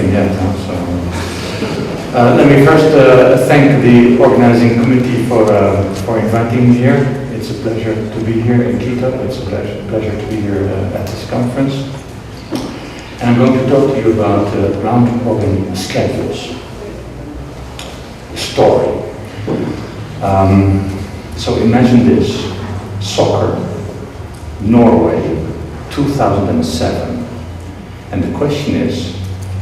nothing yet. So, let me first thank the organizing committee for inviting me here. It's a pleasure to be here in Quito. It's a pleasure to be here at this conference. And I'm going to talk to you about round-robin schedules. Story. So imagine this: soccer, Norway, 2007. And the question is,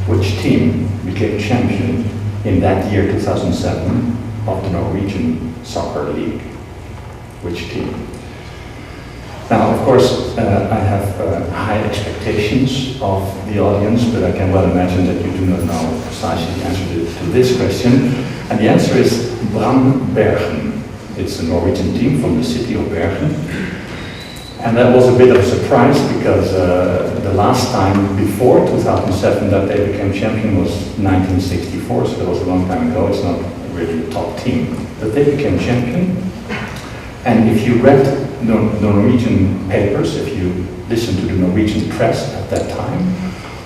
which team became champion in that year, 2007, of the Norwegian Soccer League? Which team? Now, of course, I have high expectations of the audience, but I can well imagine that you do not know precisely the answer to this question. And the answer is Bergen. It's a Norwegian team from the city of Bergen. And that was a bit of a surprise because the last time before 2007 that they became champion was 1964, so that was a long time ago. It's not really a top team, but they became champion. And if you read the Norwegian papers, if you listened to the Norwegian press at that time,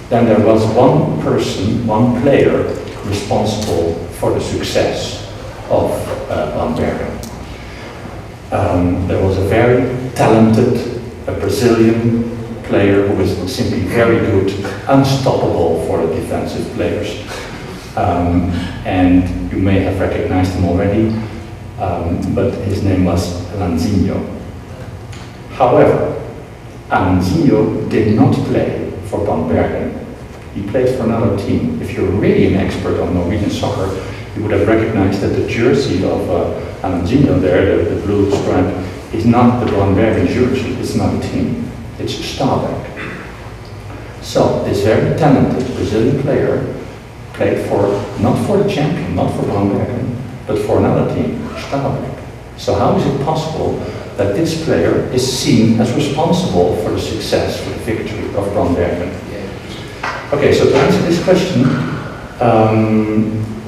then there was one person, one player responsible for the success of Bergen. There was a very talented Brazilian player who was simply very good, unstoppable for the defensive players. And you may have recognized him already, but his name was Lanzinho. However, Lanzinho did not play for Bergen. He played for another team. If you're really an expert on Norwegian soccer, you would have recognized that the jersey of Lanzinho there, the blue stripe, is not the Bergen jersey. It's not a team. It's Stabæk. So this very talented Brazilian player played for, not for the champion, not for Bergen, but for another team, Stabæk. So how is it possible that this player is seen as responsible for the success, for the victory of Bergen? Okay, so to answer this question,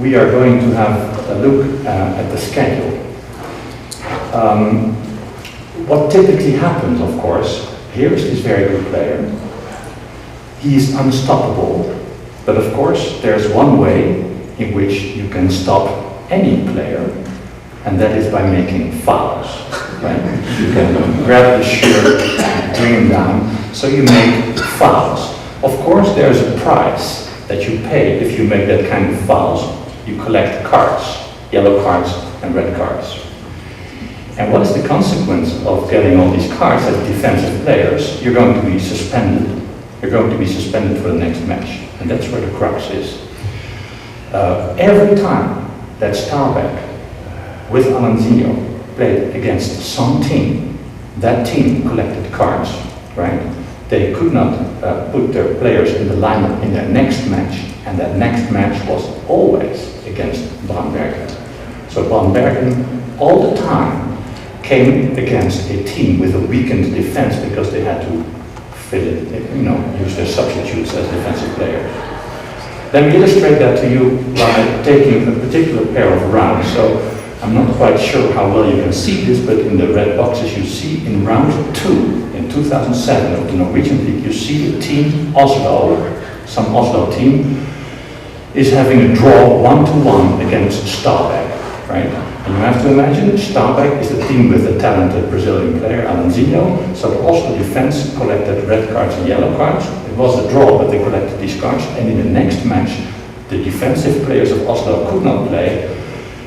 we are going to have a look at the schedule. What typically happens, of course, here is this very good player. He is unstoppable, but of course there's one way in which you can stop any player, and that is by making fouls. Right? You can grab the shirt and bring him down, so you make fouls. Of course there's a price that you pay if you make that kind of fouls. You collect cards, yellow cards and red cards. And what is the consequence of getting all these cards as defensive players? You're going to be suspended. You're going to be suspended for the next match. And that's where the crux is. Every time that Stabæk with Lanzinho played against some team, that team collected cards, right? They could not put their players in the lineup in their next match, and that next match was always against Bergen. So Bergen all the time came against a team with a weakened defense because they had to fill it, use their substitutes as defensive players. Let me illustrate that to you by taking a particular pair of rounds. So I'm not quite sure how well you can see this, but in the red boxes you see in round 2 in 2007 of the Norwegian League, you see the team Oslo, some Oslo team, is having a draw 1-1 against Stabæk, right? And you have to imagine that Stabæk is the team with a talented Brazilian player, Lanzinho. So the Oslo defense collected red cards and yellow cards. It was a draw, but they collected these cards. And in the next match, the defensive players of Oslo could not play.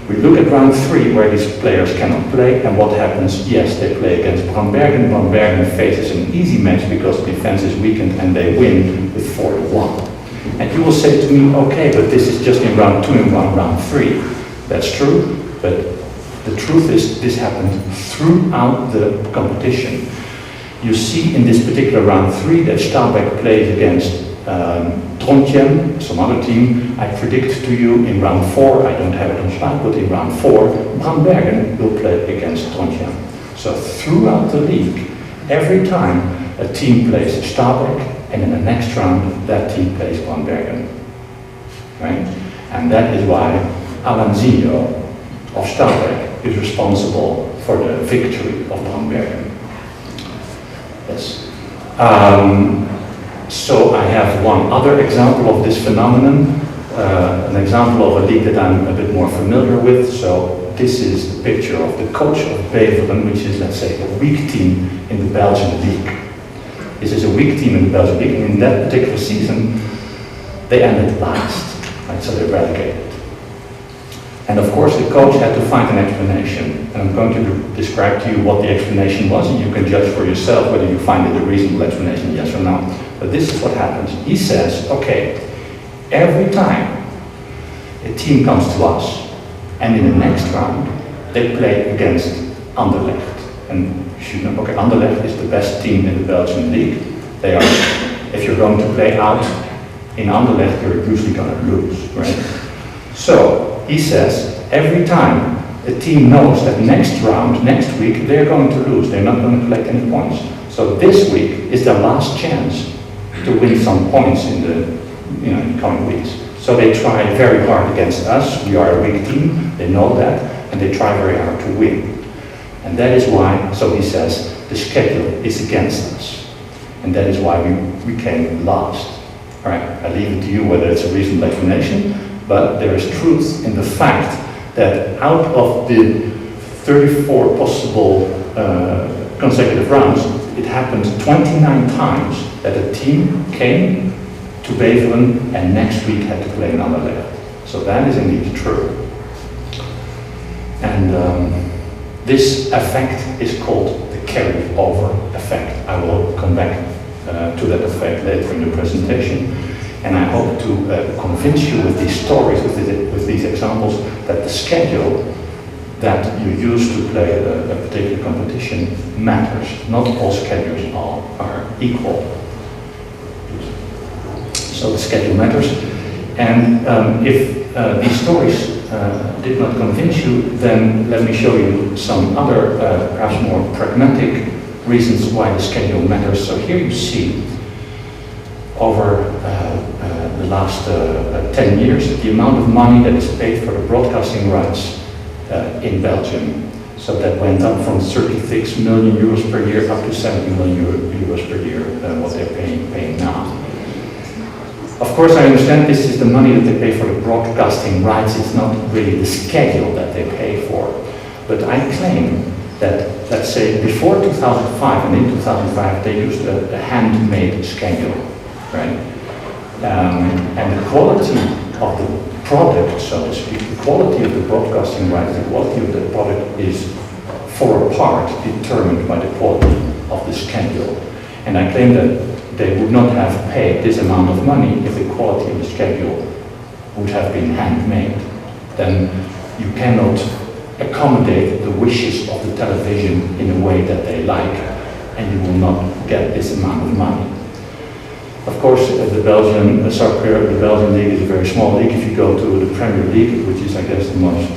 We look at round 3 where these players cannot play, and what happens? Yes, they play against Bergen. Bergen faces an easy match because the defense is weakened and they win with 4-1. And you will say to me, okay, but this is just in round 2 and round 3. That's true, but the truth is this happened throughout the competition. You see in this particular round 3 that Stabæk plays against Trondheim, some other team. I predict to you in round 4, I don't have it on slide, but in round 4, Bergen will play against Trondheim. So throughout the league, every time a team plays Stabæk, and in the next round, that team plays Bergen. Right? And that is why Lanzinho of Stabæk is responsible for the victory of Bergen. Yes. So I have one other example of this phenomenon, an example of a league that I'm a bit more familiar with. So this is the picture of the coach of Beveren, which is, let's say, a weak team in the Belgian league. This is a weak team in the Belgian league, and in that particular season, they ended last, right? So they're relegated. And of course, the coach had to find an explanation. And I'm going to describe to you what the explanation was, and you can judge for yourself whether you find it a reasonable explanation, yes or no. But this is what happens. He says, okay, every time a team comes to us, and in the next round, they play against Anderlecht. And you should know, okay, Anderlecht is the best team in the Belgian league. They are, if you're going to play out in Anderlecht, you're usually going to lose, right? So, he says, every time a team knows that next round, next week, they're going to lose. They're not going to collect any points. So this week is their last chance to win some points in the coming weeks. So they try very hard against us. We are a weak team. They know that, and they try very hard to win. And that is why, so he says, the schedule is against us. And that is why we came last. All right, I leave it to you whether it's a reasonable explanation. But there is truth in the fact that out of the 34 possible consecutive rounds, it happened 29 times that a team came to Beveren and next week had to play another leg. So that is indeed true. And this effect is called the carry-over effect. I will come back to that effect later in the presentation. And I hope to convince you with these stories, with these examples, that the schedule that you use to play a particular competition matters. Not all schedules are equal. So the schedule matters. And if these stories did not convince you, then let me show you some other, perhaps more pragmatic reasons why the schedule matters. So here you see over the last 10 years, the amount of money that is paid for the broadcasting rights in Belgium. So that went up from 36 million euros per year up to 70 million euros per year, what they're paying now. Of course, I understand this is the money that they pay for the broadcasting rights. It's not really the schedule that they pay for. But I claim that, let's say, before 2005 and in 2005, they used a handmade schedule. Right? And the quality of the product, so to speak, the quality of the broadcasting rights, the quality of the product is for a part determined by the quality of the schedule. And I claim that they would not have paid this amount of money if the quality of the schedule would have been handmade. Then you cannot accommodate the wishes of the television in a way that they like, and you will not get this amount of money. Of course, the Belgian soccer, the Belgian league is a very small league. If you go to the Premier League, which is, I guess, the most,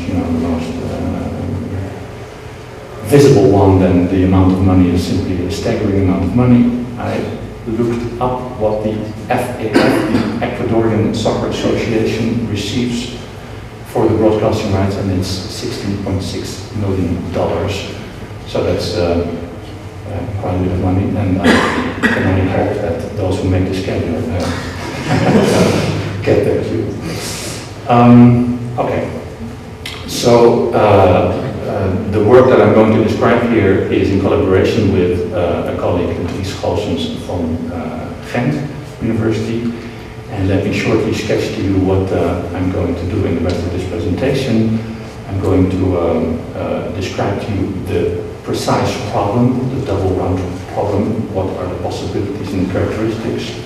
visible one, then the amount of money is simply a staggering amount of money. I looked up what the FAF, the Ecuadorian Soccer Association, receives for the broadcasting rights, and it's $16.6 million. So that's quite a bit of money, and I can only hope that those who make the schedule get there too. Okay, so the work that I'm going to describe here is in collaboration with a colleague, Dries Goossens from Ghent University, and let me shortly sketch to you what I'm going to do in the rest of this presentation. I'm going to describe to you the precise problem, the double round problem, what are the possibilities and the characteristics.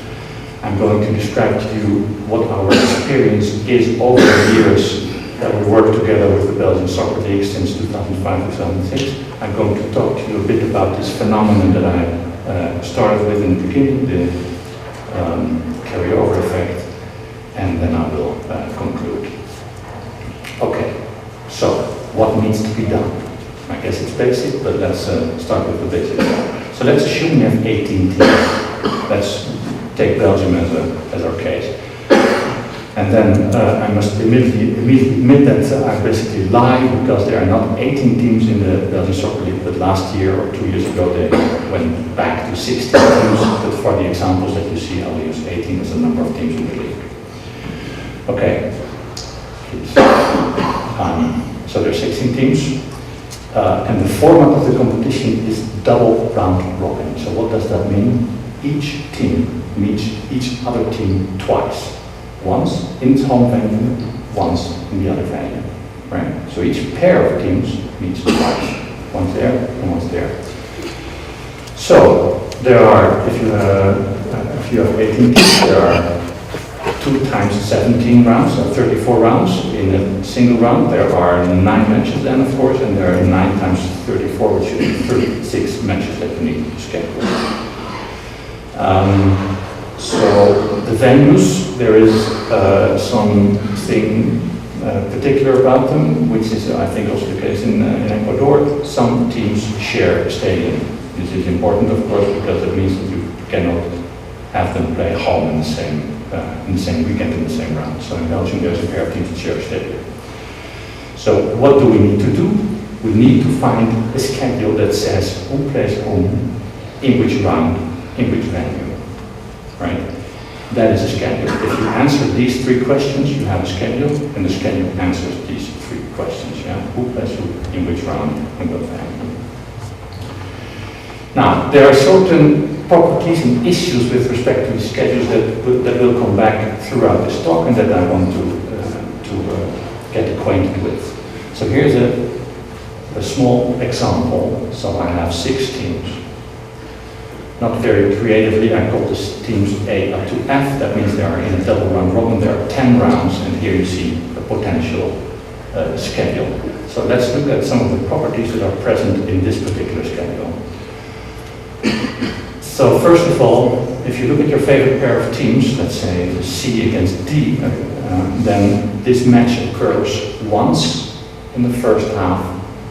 I'm going to describe to you what our experience is over the years that we work together with the Belgian Soccer League since 2005-2006. I'm going to talk to you a bit about this phenomenon that I started with in the beginning, the carryover effect, and then I will conclude. Okay, so what needs to be done? I guess it's basic, but let's start with the basics. So let's assume we have 18 teams. Let's take Belgium as our case. And then I must immediately admit that I basically lie, because there are not 18 teams in the Belgian Soccer League, but last year or 2 years ago they went back to 16 teams. But for the examples that you see, I'll use 18 as the number of teams in the league. Okay, please. So there are 16 teams, and the format of the competition is double round robin. So what does that mean? Each team meets each other team twice. Once in its home venue, once in the other venue, right? So each pair of teams meets twice. Once there and once there. So there are, if you have 18 teams, there are 2 times 17 rounds, so 34 rounds in a single round. There are 9 matches then, of course, and there are 9 times 34, which should be 36 matches that you need to schedule. So the venues, there is something particular about them, which is I think also the case in Ecuador. Some teams share a stadium. This is important, of course, because it means that you cannot have them play home in the same weekend in the same round. So in Belgium there's a pair of teams that share a stadium. So what do we need to do? We need to find a schedule that says who plays whom, in which round, in which venue, right? That is a schedule. If you answer these 3 questions, you have a schedule, and the schedule answers these 3 questions, yeah? Who plays who, in which round, in what venue. Now, there are certain properties and issues with respect to the schedules that will come back throughout this talk, and that I want to get acquainted with. So here's a small example. So I have 6 teams. Not very creatively, I call this teams A up to F. That means they are in a double round robin. There are 10 rounds, and here you see a potential schedule. So let's look at some of the properties that are present in this particular schedule. So first of all, if you look at your favorite pair of teams, let's say C against D, then this match occurs once in the first half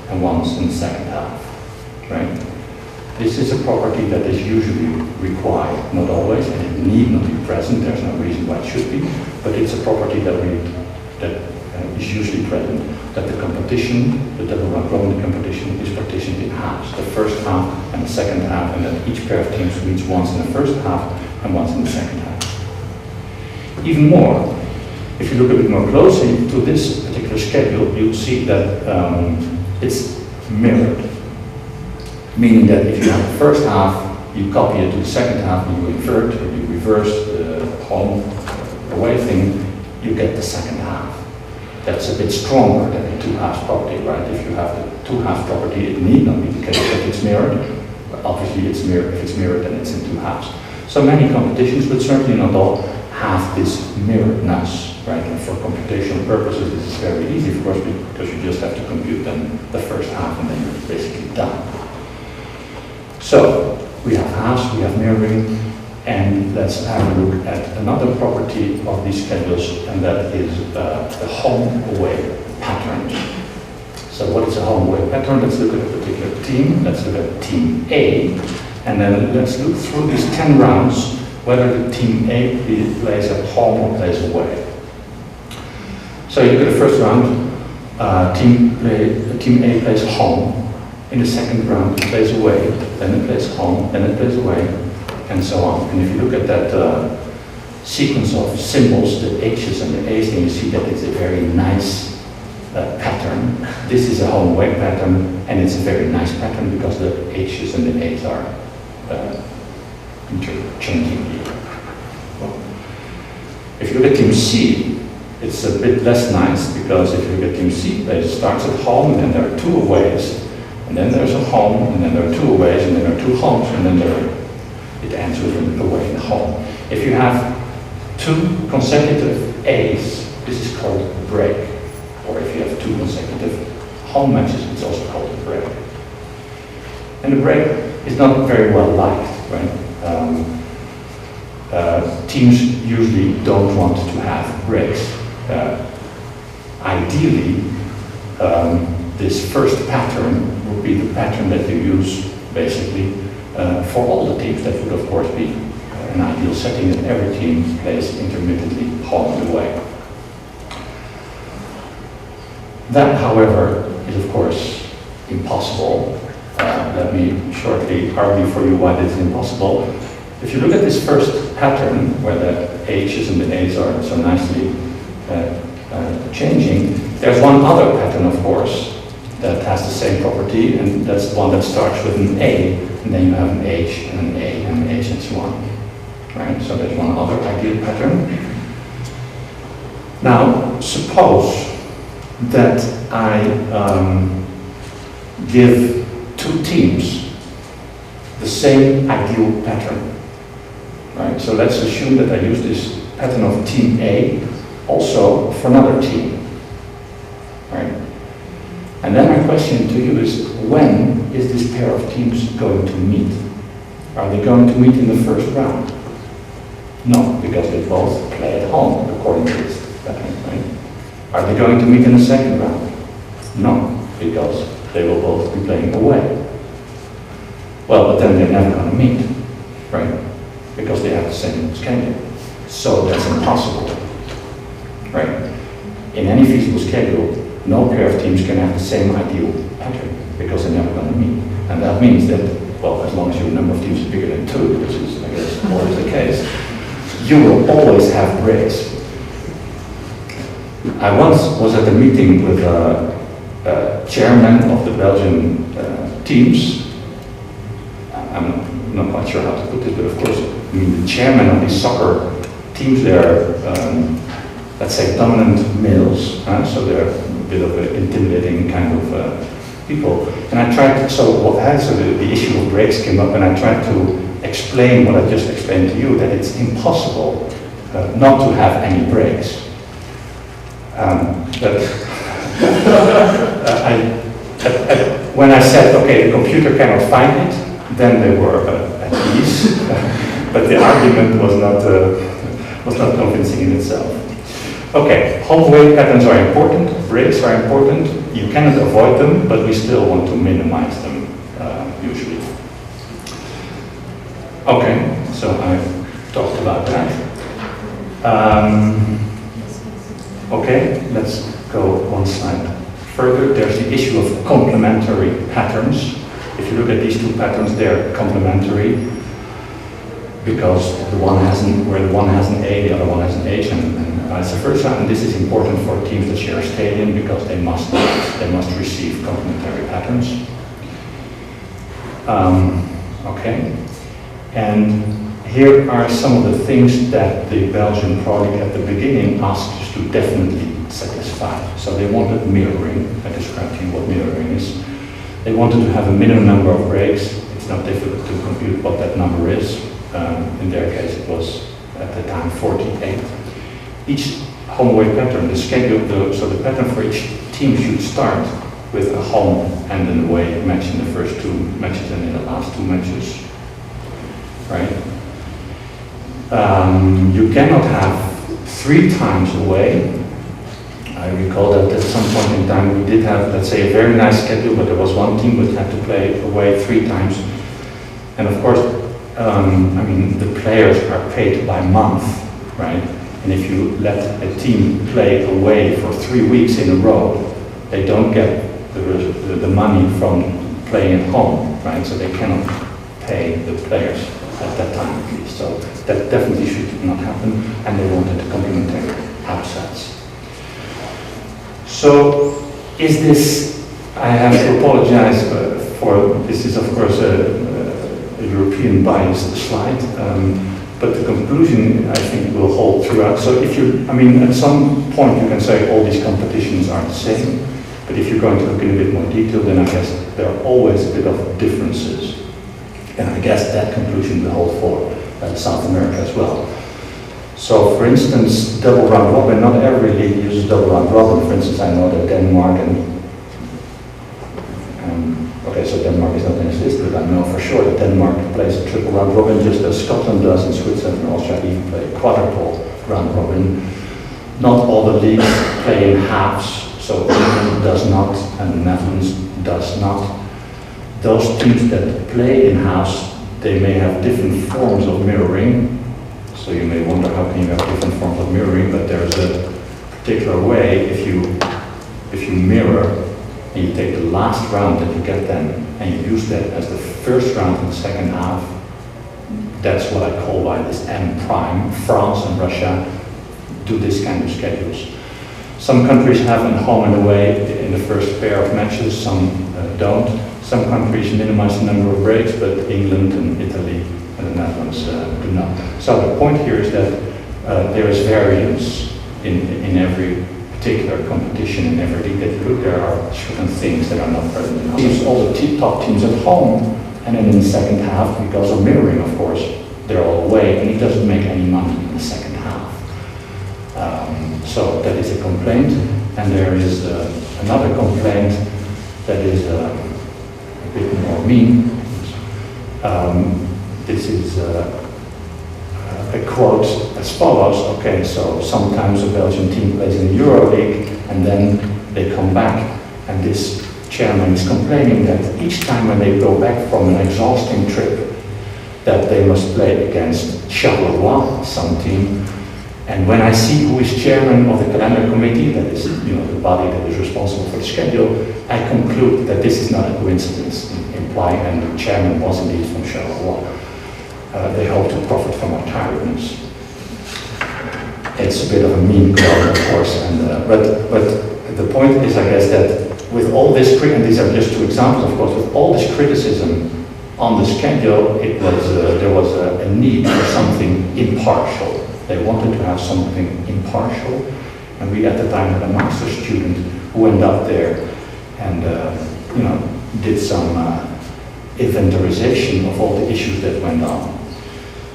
and once in the second half, right? This is a property that is usually required, not always, and it need not be present. There's no reason why it should be, but it's a property that is usually present. That the competition, the double round robin competition, is partitioned in halves: the first half and the second half, and that each pair of teams meets once in the first half and once in the second half. Even more, if you look a bit more closely to this particular schedule, you'll see that it's mirrored. Meaning that if you have the first half, you copy it to the second half, and you invert or you reverse the home away thing, you get the second half. That's a bit stronger than the 2 halves property, right? If you have the 2 halves property, it need not be the case that it's mirrored. But obviously it's mirrored. If it's mirrored, then it's in 2 halves. So many competitions, but certainly not all, have this mirroredness, right? And for computational purposes, this is very easy, of course, because you just have to compute then the first half, and then you're basically done. So, we have halves, we have mirroring, and let's have a look at another property of these schedules, and that is the home-away patterns. So what is a home-away pattern? Let's look at a particular team. Let's look at team A, and then let's look through these 10 rounds, whether the team A plays at home or plays away. So you look at the first round, team A plays home. In the second round, it plays away, then it plays home, then it plays away, and so on. And if you look at that sequence of symbols, the H's and the A's, then you see that it's a very nice pattern. This is a home-away pattern, and it's a very nice pattern because the H's and the A's are interchanging here. Well, if you look at team C, it's a bit less nice because if you look at team C, it starts at home, and then there are 2 aways. And then there's a home, and then there are 2 aways, and then there are 2 homes, and then it ends with an away and a home. If you have 2 consecutive A's, this is called a break. Or if you have 2 consecutive home matches, it's also called a break. And the break is not very well liked, right? Teams usually don't want to have breaks. Ideally, this first pattern would be the pattern that you use basically for all the teams. That would of course be an ideal setting that every team plays intermittently home and away. That, however, is of course impossible. Let me shortly argue for you why this is impossible. If you look at this first pattern, where the H's and the A's are so nicely changing, there's one other pattern, of course, that has the same property, and that's the one that starts with an A, and then you have an H, and an A, and an H, and so on. Right? So there's one other ideal pattern. Now, suppose that I give two teams the same ideal pattern. Right? So let's assume that I use this pattern of team A also for another team. Right? And then my question to you is, when is this pair of teams going to meet? Are they going to meet in the first round? No, because they both play at home, according to this pattern. Right? Are they going to meet in the second round? No, because they will both be playing away. Well, but then they're never going to meet, right? Because they have the same schedule. So that's impossible, right? In any feasible schedule, no pair of teams can have the same ideal pattern because they're never going to meet. And that means that, well, as long as your number of teams is bigger than 2, which is, I guess, always the case, you will always have breaks. I once was at a meeting with a chairman of the Belgian teams. I'm not quite sure how to put this, but of course, I mean, the chairman of these soccer teams, they're, let's say, dominant males, so they're a bit of an intimidating kind of people. And I tried to, so the issue of breaks came up, and I tried to explain what I just explained to you, that it's impossible not to have any breaks. But when I said, okay, the computer cannot find it, then they were at ease. But the argument was not convincing in itself. Okay, home-away patterns are important, breaks are important. You cannot avoid them, but we still want to minimize them, usually. Okay, so I talked about that. Okay, let's go one slide further. There's the issue of complementary patterns. If you look at these two patterns, they're complementary because where the one has an A, the other one has an H, and vice versa. And this is important for teams that share a stadium because they must receive complementary patterns. Okay, and here are some of the things that the Belgian project at the beginning asked us to definitely satisfy. So they wanted mirroring. I described to you what mirroring is. They wanted to have a minimum number of breaks. It's not difficult to compute what that number is. In their case, it was at the time 48. Each home-away pattern, the schedule, so the pattern for each team should start with a home and an away match in the first 2 matches and in the last 2 matches. Right? You cannot have 3 times away. I recall that at some point in time we did have, let's say, a very nice schedule, but there was one team that had to play away 3 times. And of course, I mean, the players are paid by month, right? And if you let a team play away for 3 weeks in a row, they don't get the money from playing at home, right? So they cannot pay the players at that time at least. So that definitely should not happen, and they wanted complementary upsets. So is this, I have to apologize for, this is of course a European biased slide, but the conclusion I think will hold throughout. So if you, I mean, at some point you can say all these competitions are the same, but if you're going to look in a bit more detail, then I guess there are always a bit of differences. And I guess that conclusion will hold for South America as well. So for instance, double round robin, not every league uses double round robin. For instance, I know that Denmark okay, so Denmark is not in this list, but I know for sure that Denmark plays a triple round robin just as Scotland does, and Switzerland and Austria even play a quadruple round robin. Not all the leagues play in halves, so England does not and the Netherlands does not. Those teams that play in halves, they may have different forms of mirroring. So you may wonder how can you have different forms of mirroring, but there's a particular way if you if you mirror and you take the last round that you get then and you use that as the first round in the second half, that's what I call why this M prime. France and Russia do this kind of schedules. Some countries have a home and away in the first pair of matches, some don't. Some countries minimize the number of breaks, but England and Italy and the Netherlands do not. So the point here is that there is variance in every particular competition, in every league that you look. There are certain things that are not present in others. All the top teams at home, and then in the second half, because of mirroring, of course, they're all away, and he doesn't make any money in the second half. So that is a complaint, and there is another complaint that is a bit more mean. This is a quote as follows. Okay, so sometimes a Belgian team plays in the EuroLeague, and then they come back, and this chairman is complaining that each time when they go back from an exhausting trip, that they must play against Charleroi, some team. And when I see who is chairman of the calendar committee, that is, the body that is responsible for the schedule, I conclude that this is not a coincidence, implying, and the chairman was indeed from Charleroi. They hope to profit from our tiredness. It's a bit of a mean quote, of course, and but the point is, I guess, that with all this, and these are just two examples, of course, with all this criticism on the schedule, there was a need for something impartial. They wanted to have something impartial, and we at the time had a master's student who went up there and did some inventorization of all the issues that went on.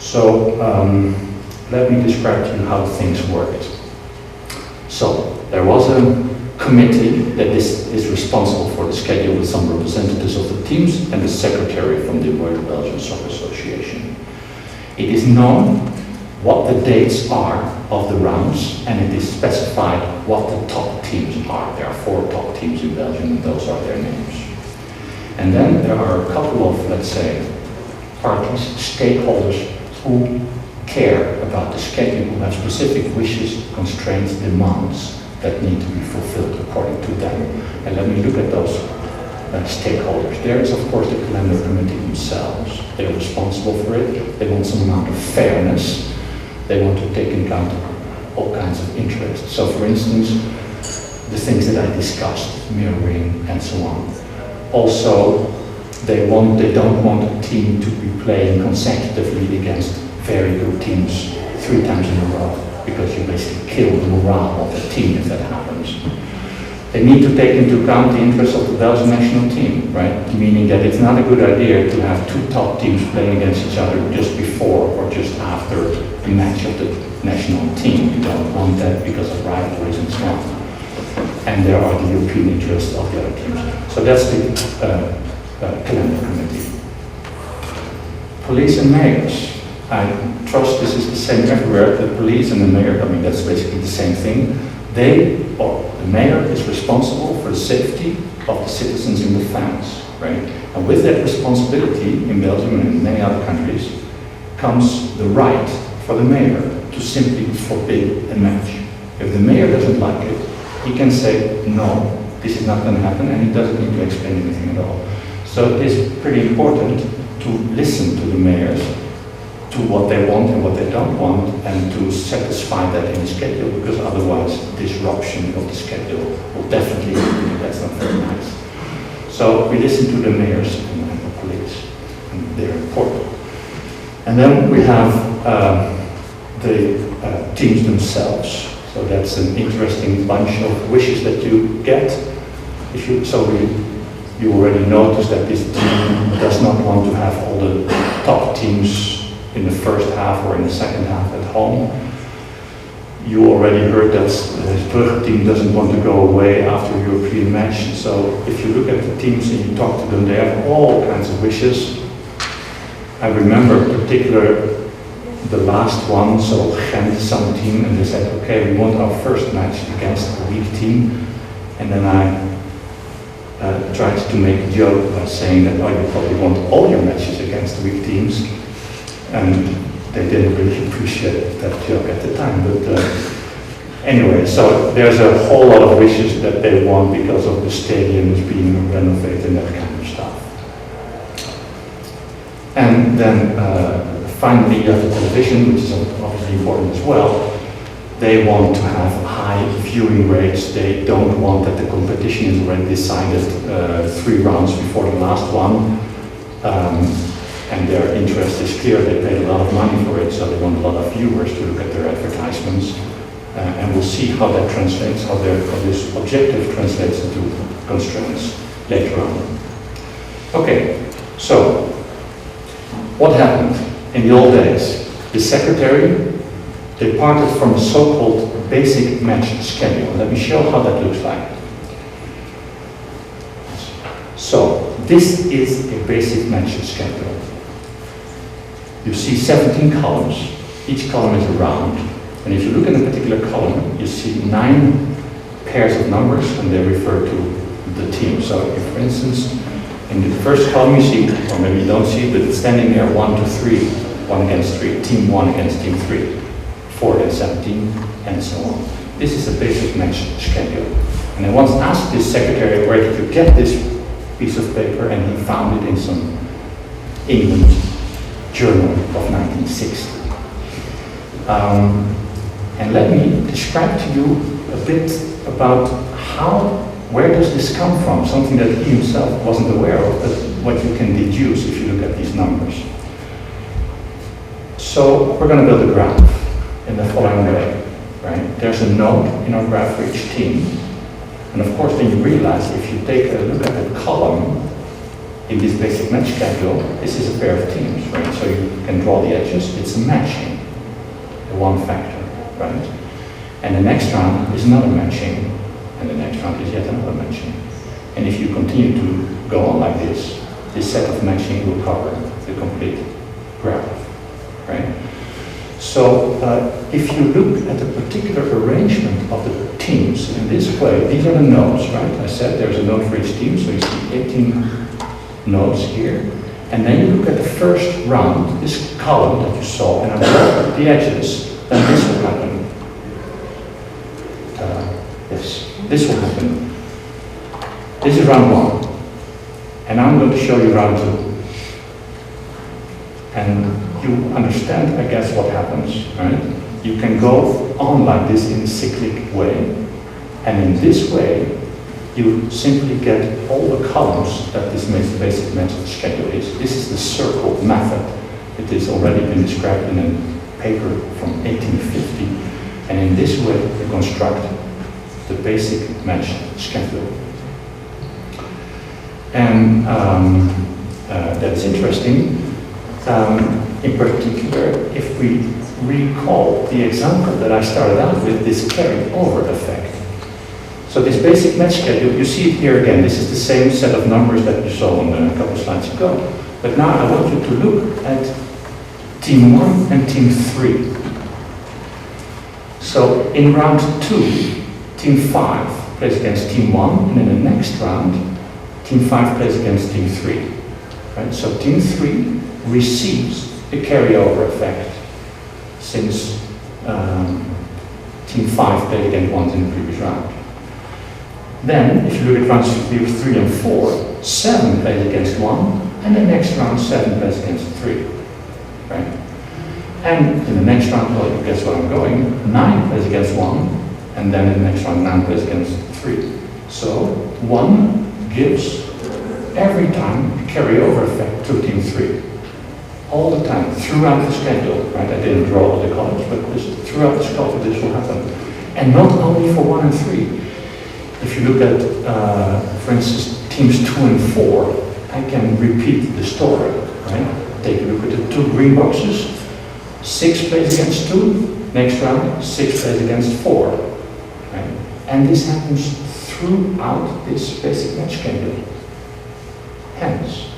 So let me describe to you how things worked. So there was a committee that is responsible for the schedule with some representatives of the teams and the secretary from the World Belgian Soccer Association. It is known what the dates are of the rounds, and it is specified what the top teams are. There are 4 top teams in Belgium, and those are their names. And then there are a couple of, let's say, parties, stakeholders who care about the schedule, who have specific wishes, constraints, demands that need to be fulfilled according to them. And let me look at those stakeholders. There is, of course, the calendar committee themselves. They're responsible for it. They want some amount of fairness. They want to take into account all kinds of interests. So, for instance, the things that I discussed, mirroring and so on. Also, they don't want a team to be playing consecutively against very good teams 3 times in a row, because you basically kill the morale of the team if that happens. They need to take into account the interests of the Belgian national team, right? Meaning that it's not a good idea to have 2 top teams playing against each other just before or just after a match of the national team. You don't want that because of rivalries and so on. And there are the European interests of the other teams. So that's the calendar committee. Police and mayors. I trust this is the same everywhere. The police and the mayor, I mean, that's basically the same thing. The mayor is responsible for the safety of the citizens in the fans, right? And with that responsibility in Belgium and in many other countries comes the right for the mayor to simply forbid a match. If the mayor doesn't like it, he can say, no, this is not going to happen, and he doesn't need to explain anything at all. So it is pretty important to listen to the mayors, to what they want and what they don't want, and to satisfy that in the schedule, because otherwise disruption of the schedule will definitely happen. That's not very nice. So we listen to the mayors and the police, and they're important. And then we have the teams themselves. So that's an interesting bunch of wishes that you get. You already noticed that this team does not want to have all the top teams in the first half or in the second half at home. You already heard that the Brugge team doesn't want to go away after a European match. So if you look at the teams and you talk to them, they have all kinds of wishes. I remember in particular the last one, so Gent, some team, and they said, okay, we want our first match against a weak team. And then I tried to make a joke by saying that, oh, you probably want all your matches against weak teams. And they didn't really appreciate that joke at the time, but Anyway, so there's a whole lot of wishes that they want because of the stadiums being renovated and that kind of stuff. And then finally you have the television, which is obviously important as well. They want to have high viewing rates. They don't want that the competition is already decided 3 rounds before the last one. And their interest is clear. They paid a lot of money for it, so they want a lot of viewers to look at their advertisements. And we'll see how that translates, how this objective translates into constraints later on. Okay, so what happened in the old days? The secretary departed from a so-called basic match schedule. Let me show how that looks like. So this is a basic match schedule. You see 17 columns. Each column is a round. And if you look at a particular column, you see 9 pairs of numbers, and they refer to the team. So if, for instance, in the first column you see, or maybe you don't see it, but it's standing there 1 to 3, 1 against 3, team 1 against team 3, 4 against 17, and so on. This is a basic match schedule. And I once asked this secretary where did you get this piece of paper, and he found it in some England journal of 1960. And let me describe to you a bit about where does this come from? Something that he himself wasn't aware of, but what you can deduce if you look at these numbers. So we're going to build a graph in the following way, right? There's a node in our graph for each team. And of course, then you realize if you take a look at the column in this basic match schedule, this is a pair of teams, right? So you can draw the edges. It's a matching, the one factor, right? And the next round is another matching, and the next round is yet another matching. And if you continue to go on like this set of matching will cover the complete graph, right? So if you look at a particular arrangement of the teams in this way, these are the nodes, right? I said there's a node for each team, so you see 18 nodes here. And then you look at the first round, this column that you saw, and I draw the edges, then this will happen. This will happen. This is round 1. And I'm going to show you round 2. And you understand, I guess, what happens, right? You can go on like this in a cyclic way. And in this way, you simply get all the columns that this basic match schedule is. This is the circle method. It has already been described in a paper from 1850. And in this way, you construct the basic match schedule. And that is interesting. In particular, if we recall the example that I started out with, this carried over effect. So this basic match schedule, you see it here again. This is the same set of numbers that you saw on a couple slides ago. But now I want you to look at team 1 and team 3. So in round 2, team 5 plays against team 1, and in the next round, team 5 plays against team 3. Right? So team 3 receives a carryover effect since team 5 played against 1 in the previous round. Then, if you look at rounds 3 and 4, 7 plays against 1, and the next round 7 plays against 3. Right? And in the next round, well, you guess where I'm going, 9 plays against 1, and then in the next round 9 plays against 3. So 1 gives every time a carryover effect to team 3. All the time, throughout the schedule, right? I didn't draw all the columns, but throughout the schedule this will happen. And not only for 1 and 3. If you look at, for instance, teams 2 and 4, I can repeat the story, right? Take a look at the 2 green boxes. 6 plays against 2, next round 6 plays against 4. Right? And this happens throughout this basic match schedule. Hence,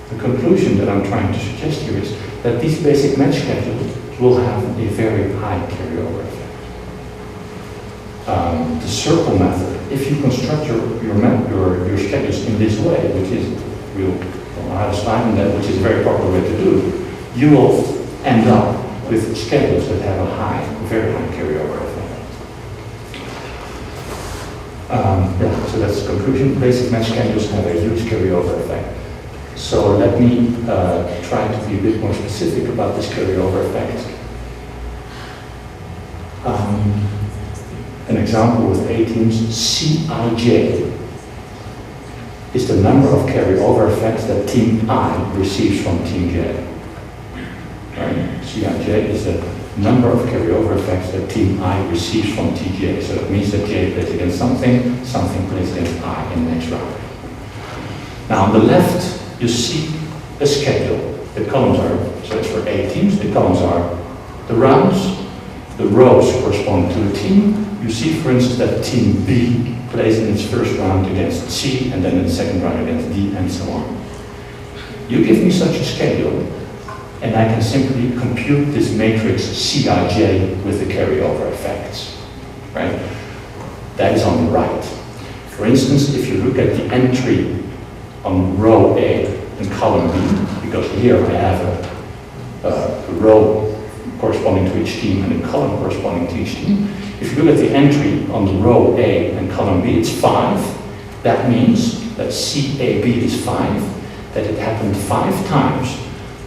the conclusion that I'm trying to suggest here is that these basic match schedules will have a very high carryover effect. The circle method, if you construct your schedules in this way, which is, we'll have a slide on that, which is a very popular way to do, you will end up with schedules that have a very high carryover effect. Yeah, so that's the conclusion. Basic match schedules have a huge carryover effect. So let me try to be a bit more specific about this carryover effect. An example with A teams, Cij is the number of carryover effects that team I receives from team J. Right? Cij is the number of carryover effects that team I receives from TJ. So it means that J plays against something, something plays against I in the next round. Now on the left, you see a schedule. The columns are, so it's for A teams, the columns are the rounds, the rows correspond to a team. You see, for instance, that team B plays in its first round against C, and then in the second round against D, and so on. You give me such a schedule, and I can simply compute this matrix Cij with the carryover effects, right? That is on the right. For instance, if you look at the entry on row A and column B, because here I have a row corresponding to each team and a column corresponding to each team. If you look at the entry on the row A and column B, it's 5. That means that CAB is 5, that it happened 5 times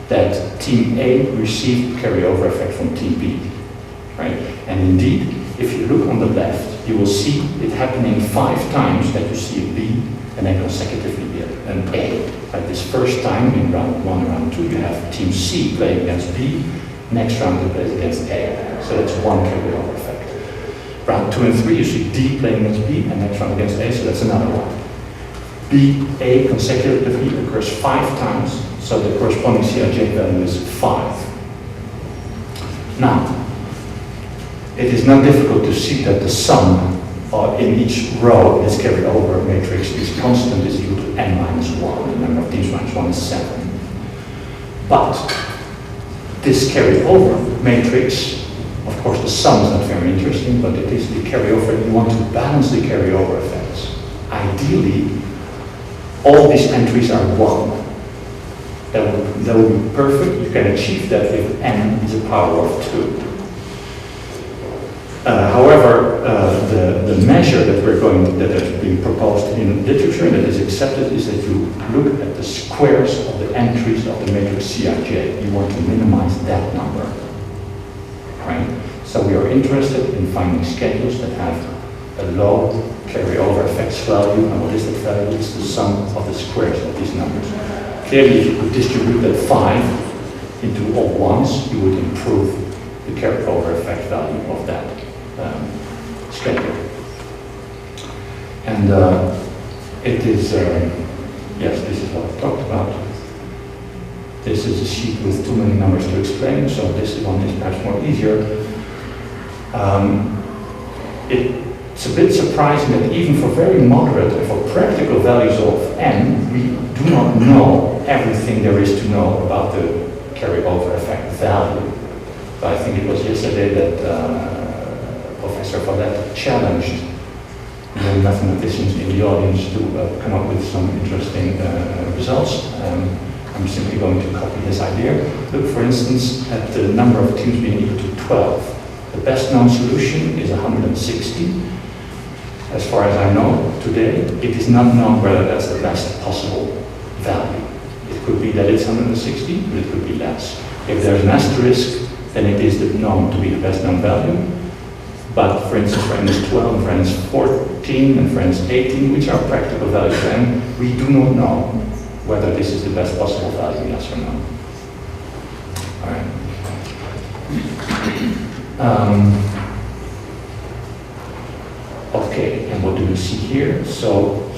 that team A received carryover effect from team B, right? And indeed, if you look on the left, you will see it happening 5 times that you see a B and then consecutively an A. Like this first time in round 1 and round 2, you have team C playing against B, next round it plays against A. So that's one carryover effect. Round 2 and 3, you see D playing against B and next round against A, so that's another one. B, A consecutively occurs 5 times, so the corresponding Cij value is 5. Now, it is not difficult to see that the sum in each row in this carryover matrix is constant, is equal to n minus 1. The number of teams minus 1 is 7. But this carryover matrix, of course the sum is not very interesting, but it is the carryover. You want to balance the carryover effects. Ideally, all these entries are 1. That would be perfect. You can achieve that if n is a power of 2. However, the measure that has been proposed in literature and that is accepted is that you look at the squares of the entries of the matrix Cij. You want to minimize that number, right? So we are interested in finding schedules that have a low carryover effects value. And what is that value? It's the sum of the squares of these numbers. Clearly, if you could distribute that 5 into all ones, you would improve the carryover effect value of that schedule. And it is, yes, this is what I talked about. This is a sheet with too many numbers to explain, so this one is perhaps more easier. It's a bit surprising that even for very moderate and for practical values of n, we do not know everything there is to know about the carryover effect value. But I think it was yesterday that Professor Valette challenged the mathematicians in the audience to come up with some interesting results. I'm simply going to copy his idea. Look, for instance, at the number of teams being equal to 12. The best known solution is 160. As far as I know today, it is not known whether that's the best possible value. It could be that it's 160, but it could be less. If there's an asterisk, then it is known to be the best known value. But for instance, for n-12, and for n-14, and for n-18, which are practical values, then we do not know whether this is the best possible value, yes or no. All right. Okay, and what do you see here? So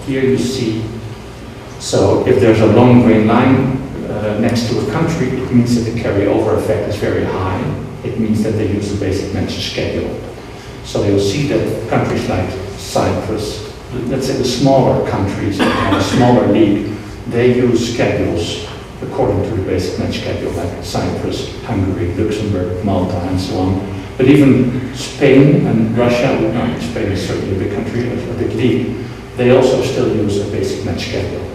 here you see, so if there's a long green line next to a country, it means that the carryover effect is very high. It means that they use a basic match schedule. So you'll see that countries like Cyprus, let's say the smaller countries that have a smaller league, they use schedules according to the basic match schedule, like Cyprus, Hungary, Luxembourg, Malta, and so on. But even Spain and Russia, Spain is certainly a big country, a big league, they also still use a basic match schedule.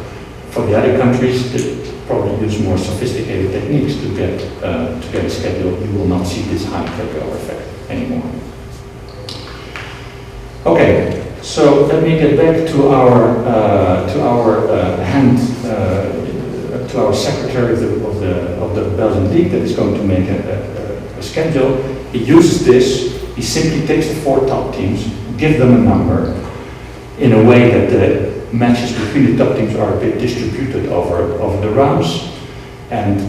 For the other countries, they probably use more sophisticated techniques to get a schedule. You will not see this high carryover effect anymore. Okay, so let me get back to our to our secretary of the Belgian League that is going to make a schedule. He uses this. He simply takes the 4 top teams, give them a number, in a way that the matches between the top teams are a bit distributed over the rounds. And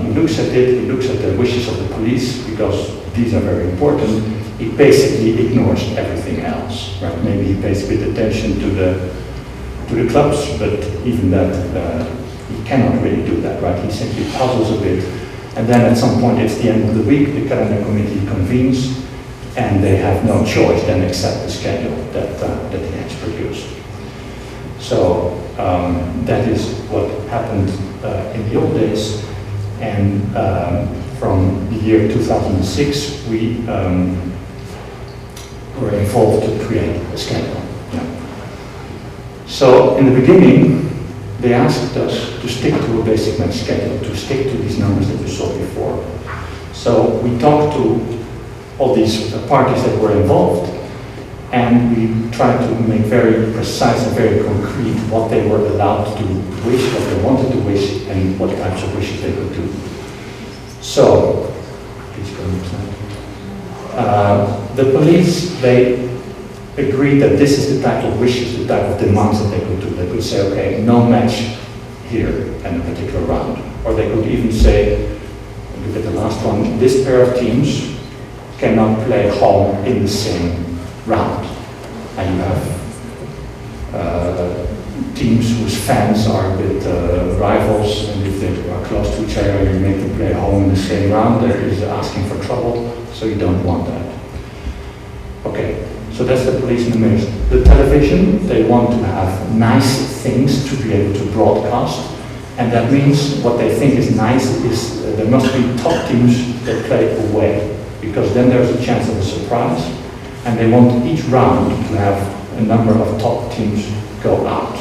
he looks at it. He looks at the wishes of the police because these are very important. He basically ignores everything else, right? Maybe he pays a bit attention to the clubs, but even that he cannot really do that, right? He simply puzzles a bit, and then at some point it's the end of the week. The calendar committee convenes, and they have no choice than accept the schedule that he has produced. So that is what happened in the old days, and from the year 2006 we were involved to create a schedule. Yeah. So in the beginning, they asked us to stick to a basic math schedule, to stick to these numbers that you saw before. So we talked to all these parties that were involved, and we tried to make very precise and very concrete what they were allowed to wish, what they wanted to wish, and what types of wishes they could do. So, please go next slide. The police, they agreed that this is the type of wishes, the type of demands that they could do. They could say, okay, no match here in a particular round. Or they could even say, look at the last one, this pair of teams cannot play home in the same round. And you have teams whose fans are a bit rivals, and if they are close to each other, you make them play home in the same round. That is asking for trouble, so you don't want that. Okay, so that's the police and the mayors. The television, they want to have nice things to be able to broadcast, and that means what they think is nice is there must be top teams that play away, because then there's a chance of a surprise, and they want each round to have a number of top teams go out.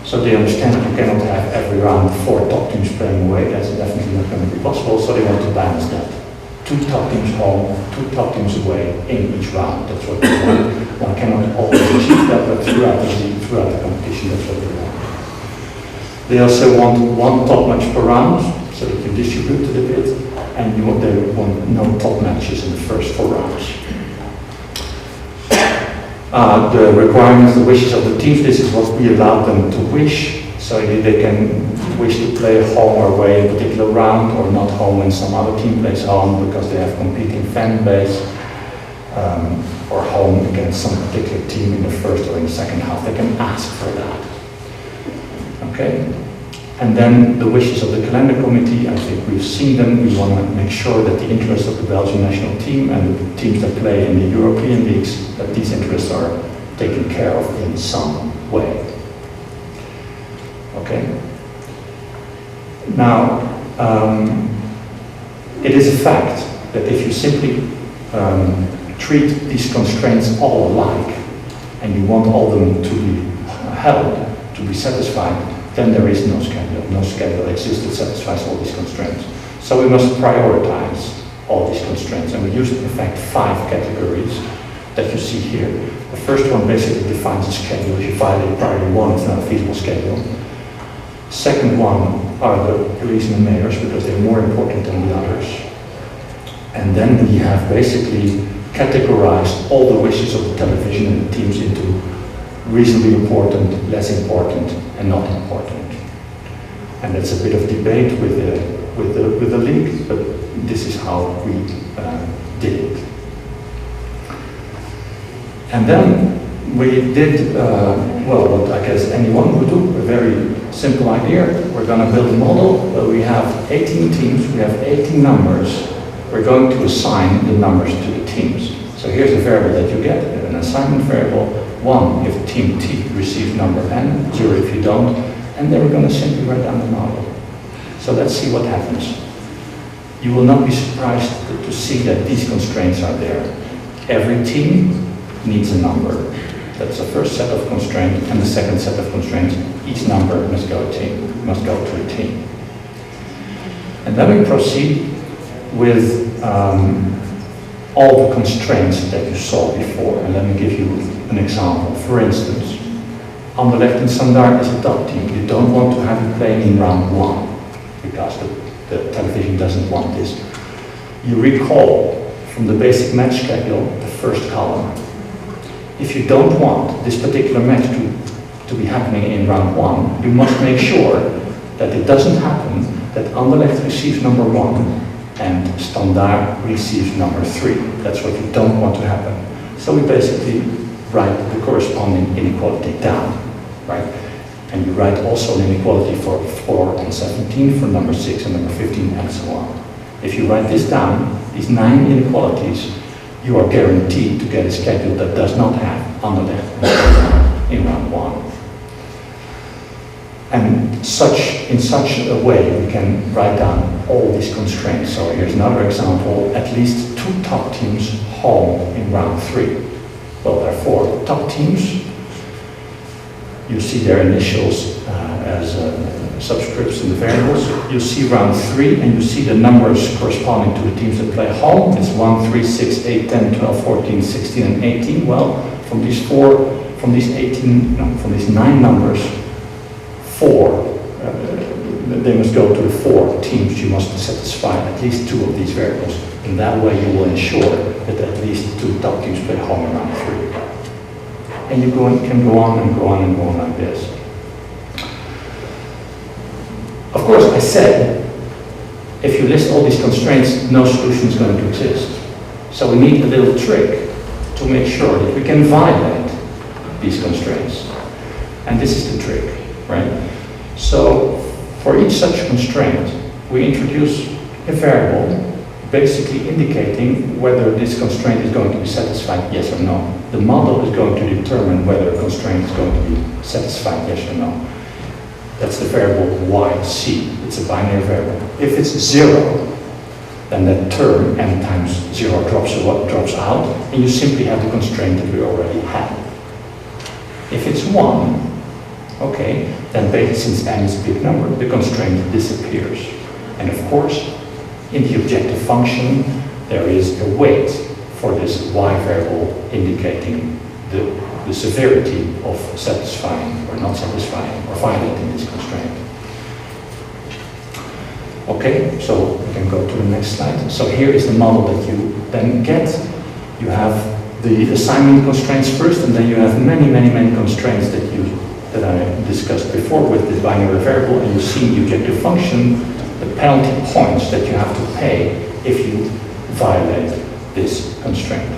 So they understand that you cannot have every round 4 top teams playing away. That's definitely not going to be possible, so they want to balance that. 2 top teams home, 2 top teams away in each round. That's what they want. One cannot always achieve that, but throughout the competition, that's what they want. They also want 1 top match per round, so they can distribute it a bit, and they want no top matches in the first 4 rounds. The requirements, the wishes of the teams, this is what we allow them to wish. So they can wish to play home or away in a particular round, or not home when some other team plays home because they have competing fan base, or home against some particular team in the first or in the second half. They can ask for that. Okay? And then the wishes of the calendar committee, I think we've seen them. We want to make sure that the interests of the Belgian national team and the teams that play in the European leagues, that these interests are taken care of in some way. Okay? Now, it is a fact that if you simply treat these constraints all alike, and you want all of them to be held, to be satisfied, then there is no schedule. No schedule exists that satisfies all these constraints. So we must prioritize all these constraints, and we use, in fact, 5 categories that you see here. The first one basically defines a schedule. If you violate priority 1, it's not a feasible schedule. Second one are the police and the mayors, because they're more important than the others. And then we have basically categorized all the wishes of the television and the teams into reasonably important, less important, and not important. And that's a bit of debate with the league, but this is how we did it. And then we did, well, what I guess anyone would do, a very simple idea. We're going to build a model where we have 18 teams, we have 18 numbers. We're going to assign the numbers to the teams. So here's a variable that you get, an assignment variable. 1 if team T receives number n, 0 if you don't, and then we're going to simply write down the model. So let's see what happens. You will not be surprised to see that these constraints are there. Every team needs a number. That's the first set of constraints, and the second set of constraints, each number must go to a team. And then we proceed with all the constraints that you saw before. And let me give you an example. For instance, on the left-hand standard is a top team. You don't want to have it playing in round 1 because the television doesn't want this. You recall from the basic match schedule the first column. If you don't want this particular match to be happening in round 1, you must make sure that it doesn't happen, that Anderlecht receives number 1 and Standaard receives number 3. That's what you don't want to happen. So we basically write the corresponding inequality down, right? And you write also an inequality for 4 and 17, for number 6 and number 15, and so on. If you write this down, these 9 inequalities, you are guaranteed to get a schedule that does not have Anderlecht in round 1. And in such a way, we can write down all these constraints. So here's another example, at least 2 top teams home in round 3. Well, there are 4 top teams. You see their initials as subscripts in the variables. You see round 3, and you see the numbers corresponding to the teams that play home. It's 1, 3, 6, 8, 10, 12, 14, 16, and 18. Well, from these 9 numbers, 4, they must go to the 4 teams. You must satisfy at least 2 of these variables. In that way, you will ensure that at least 2 top teams play home in round 3. And you can go on and go on and go on like this. Of course, I said, if you list all these constraints, no solution is going to exist. So we need a little trick to make sure that we can violate these constraints. And this is the trick, right? So for each such constraint, we introduce a variable basically indicating whether this constraint is going to be satisfied, yes or no. The model is going to determine whether a constraint is going to be satisfied, yes or no. That's the variable yc. It's a binary variable. If it's 0, then that term n times 0 drops out, and you simply have the constraint that we already had. If it's 1, okay, then basically since n is a big number, the constraint disappears. And of course, in the objective function, there is a weight for this y variable indicating the severity of satisfying or not satisfying or violating this constraint. Okay, so we can go to the next slide. So here is the model that you then get. You have the assignment constraints first, and then you have many constraints that I discussed before with this binary variable, and you see in the objective function the penalty points that you have to pay if you violate this constraint.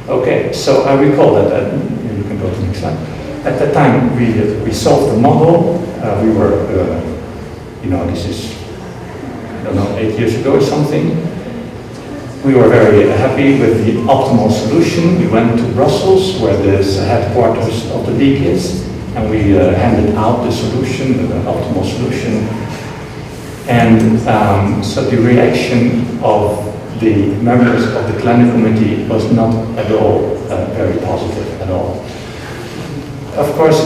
Okay, so I recall that, you can go to the next slide. At that time, we solved the model. We were, this is, I don't know, 8 years ago or something. We were very happy with the optimal solution. We went to Brussels, where the headquarters of the league is, and we handed out the solution, the optimal solution. And so the reaction of the members of the planning committee was not at all very positive at all. Of course,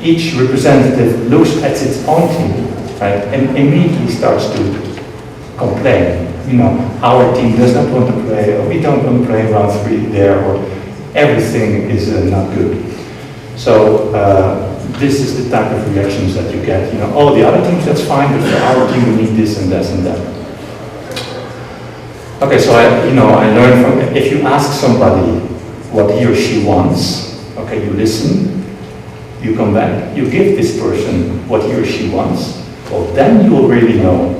each representative looks at its own team, right, and immediately starts to complain. Our team does not want to play, or we don't want to play round 3 there, or everything is not good. So this is the type of reactions that you get. Oh, the other teams, that's fine, but for our team we need this and that and that. Okay, so I learned from, if you ask somebody what he or she wants, okay, you listen, you come back, you give this person what he or she wants, well, then you will really know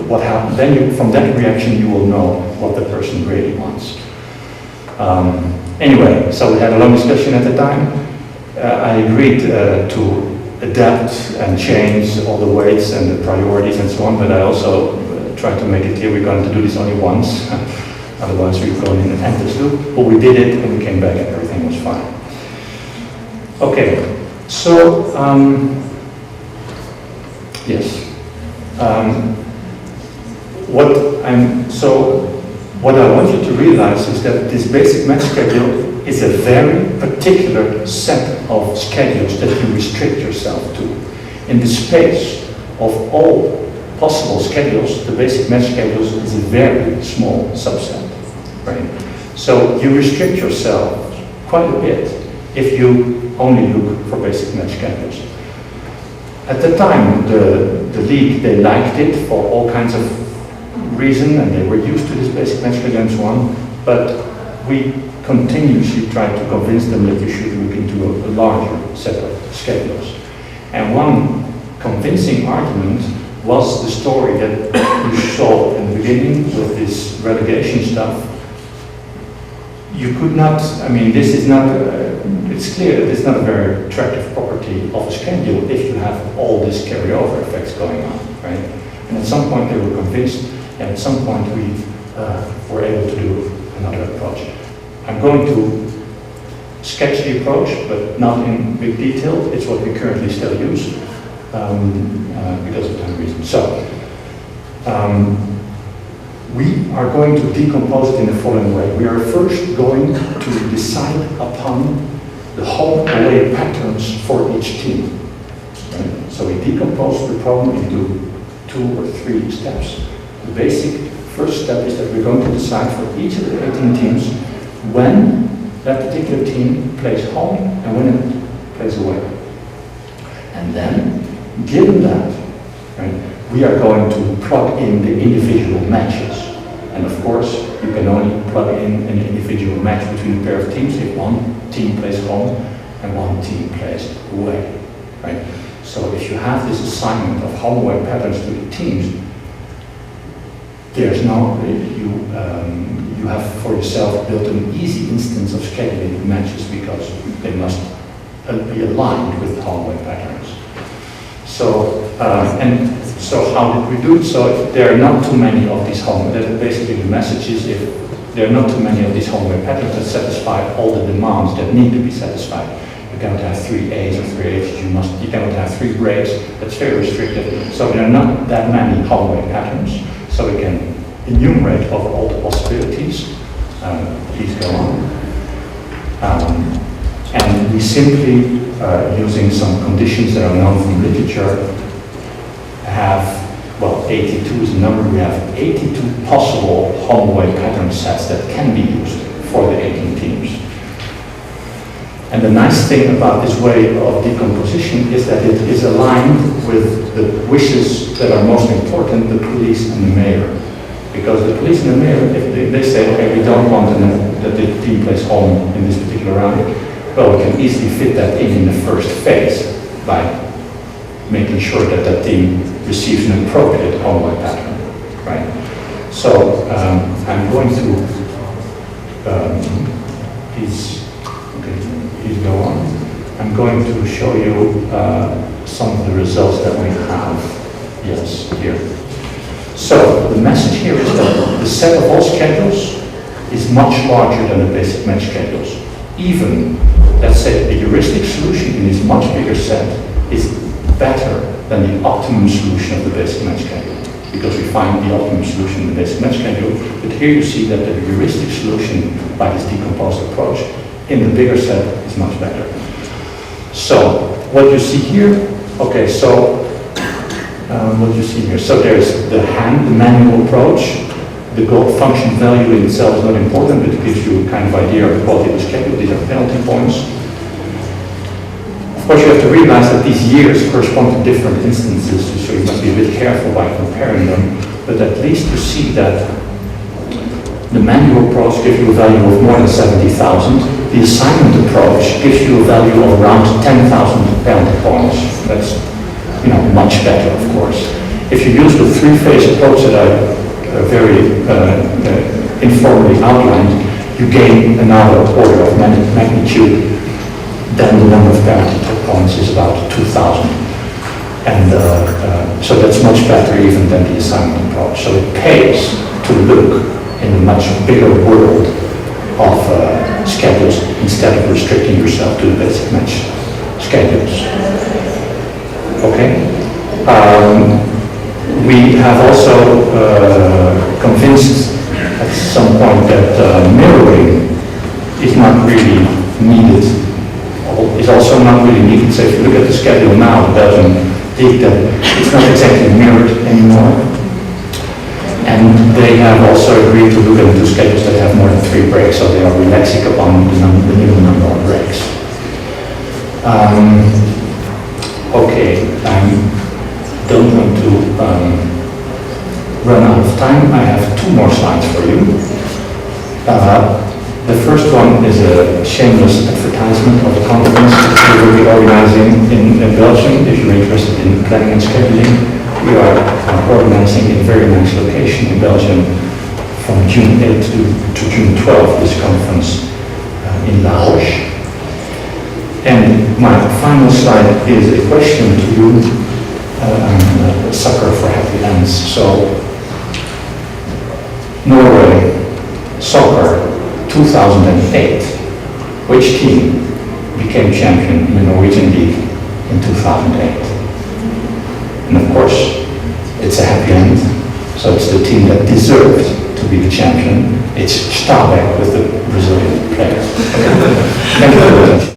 what happened. Then from that reaction you will know what the person really wants. Anyway, so we had a long discussion at the time. I agreed to adapt and change all the weights and the priorities and so on, but I also tried to make it clear we're going to do this only once, otherwise we're going in an endless loop. But we did it and we came back and everything was fine. Okay, so yes. What I want you to realize is that this basic match schedule is a very particular set of schedules that you restrict yourself to. In the space of all possible schedules, the basic match schedules is a very small subset. right? So you restrict yourself quite a bit if you only look for basic match schedules. At the time, the league, they liked it for all kinds of reasons, and they were used to this basic match schedule and so on, but we continuously tried to convince them that you should look into a larger set of schedules. And one convincing argument was the story that you saw in the beginning with this relegation stuff. You could not, I mean, this is not, it's clear that it's not a very attractive property of a schedule if you have all these carryover effects going on, right? And at some point they were convinced, and at some point we were able to do another approach. I'm going to sketch the approach, but not in big detail. It's what we currently still use because of time reasons. So, we are going to decompose it in the following way. We are first going to decide upon the home-away patterns for each team. Right? So we decompose the problem into 2 or 3 steps. The basic first step is that we're going to decide for each of the 18 teams when that particular team plays home and when it plays away. And then, given that, right, we are going to plug in the individual matches. And of course, you can only plug in an individual match between a pair of teams if one team plays home and one team plays away, right? So if you have this assignment of home-away patterns to the teams, there's no, you have for yourself built an easy instance of scheduling the matches because they must be aligned with the home-away patterns. So, and so how did we do it? So there are not too many of these basically the message is if there are not too many of these home-away patterns that satisfy all the demands that need to be satisfied. You cannot have 3 A's or 3 H's, you cannot have 3 grades, that's very restricted. So there are not that many home-away patterns. So we can enumerate over all the possibilities. Please go on. And we simply, using some conditions that are known from literature, have, well, 82 is a number. We have 82 possible home-away pattern sets that can be used for the 18 teams. And the nice thing about this way of decomposition is that it is aligned with the wishes that are most important, the police and the mayor. Because the police and the mayor, if they say, okay, we don't want that the team plays home in this particular round, well, we can easily fit that in the first phase by making sure that that team receives an appropriate home-away pattern, right? So I'm going to, please go on. I'm going to show you some of the results that we have. Yes, here. So the message here is that the set of all schedules is much larger than the basic match schedules. Even, let's say, the heuristic solution in this much bigger set is better than the optimum solution of the basic match schedule, because we find the optimum solution in the basic match schedule. But here you see that the heuristic solution by this decomposed approach in the bigger set is much better. So what you see here, okay, so what you see here, so there's the manual approach. The goal function value in itself is not important, but it gives you a kind of idea of the quality of the schedule. These are penalty points. Of course, you have to realize that these years correspond to different instances, so you must be a bit careful by comparing them. But at least you see that the manual approach gives you a value of more than 70,000. The assignment approach gives you a value of around 10,000 penalty points. That's, much better, of course. If you use the 3-phase approach that I very informally outlined, you gain another order of magnitude. Then the number of penalty points is about 2,000. And so that's much better even than the assignment approach. So it pays to look in a much bigger world of schedules instead of restricting yourself to the basic match schedules. Okay? We have also convinced at some point that mirroring is not really needed, is also not really needed. So if you look at the schedule now, it doesn't dig that it's not exactly mirrored anymore. And they have also agreed to look into schedules that have more than 3 breaks, so they are relaxing upon the minimum number of breaks. Okay, I don't want to run out of time. I have 2 more slides for you. The first one is a shameless advertisement of the conference we will be organizing in Belgium. If you're interested in planning and scheduling, we are organizing in a very nice location in Belgium from June 8th to June 12th, this conference in La Roche. And my final slide is a question to you. I'm a sucker for happy ends. So, Norway, soccer, 2008. Which team became champion in the Norwegian League in 2008? And of course, it's a happy end. So it's the team that deserved to be the champion. It's Stabæk with the Brazilian player. Thank you very much.